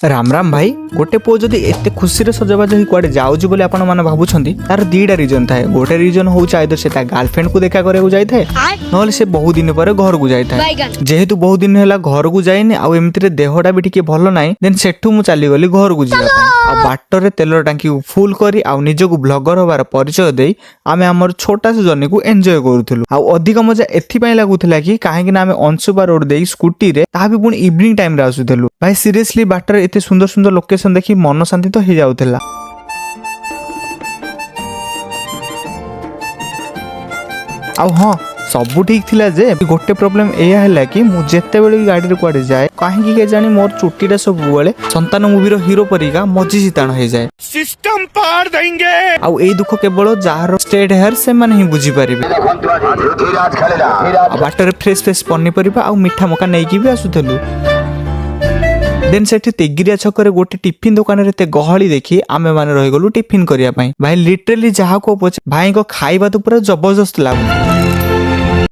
राम राम भाई गोटे पुओ जदि एते खुशी रे सजबाज होई कुआडे जाउछु बोले आपण माने भाबुछंती तार दीटा रीजन थाए। गोटे रीजन होउछ आइदर से ता गर्लफ्रेंड को देखा करे जाई थाए नहले से बहुत दिन पर घर को जाई थाए। जेहेतु बहुत दिन होला घर को जाइने आ एमिति रे देहटा भी टिके भलो नाही देन सेठू मु चली गली घर को जिया आ बाटर रे तेल टांकी को फुल करी आ निजको ब्लॉगर होबार परिचय देई आमे हमर छोटा से जर्नी को एन्जॉय करूथुलु। आ अधिक मजा एथि पई लागुथला कि काहे कि ना आमे अंशुबा रोड देई स्कूटी रे ता भी पुनी इवनिंग टाइम रे आसुथलु। भाई सीरियसली बाटर एते सुंदर सुंदर लोकेशन देखि मन शांति तो हो जाउथला। आउ हाँ सबू ठीक थिला जे गोटे प्रॉब्लम एया हैला कि मु जेते बेले गाड़ी रे कुआडे जाए काहे के जानी मोर चुट्टीटा सब बेले संतान मूवी रो हीरो परिका मजी जिताण हो जाए। सिस्टम पार देंगे आउ ए दुख केवल जार स्ट्रेट हेयर से माने ही बुझी परिबे। बाटर फ्रेश फ्रेश पन्नी परिबा आउ मीठा मका नै कि भी आसुथलु। देन सेठी तेगिरिया छकरे गोटे टिफिन दुकान रे ते गहली देखी आमे माने रहि गलु टिफिन करिया पई। भाई लिटरली जहा को पछ भाई को खाइबा तो पूरा जबरदस्त लागु।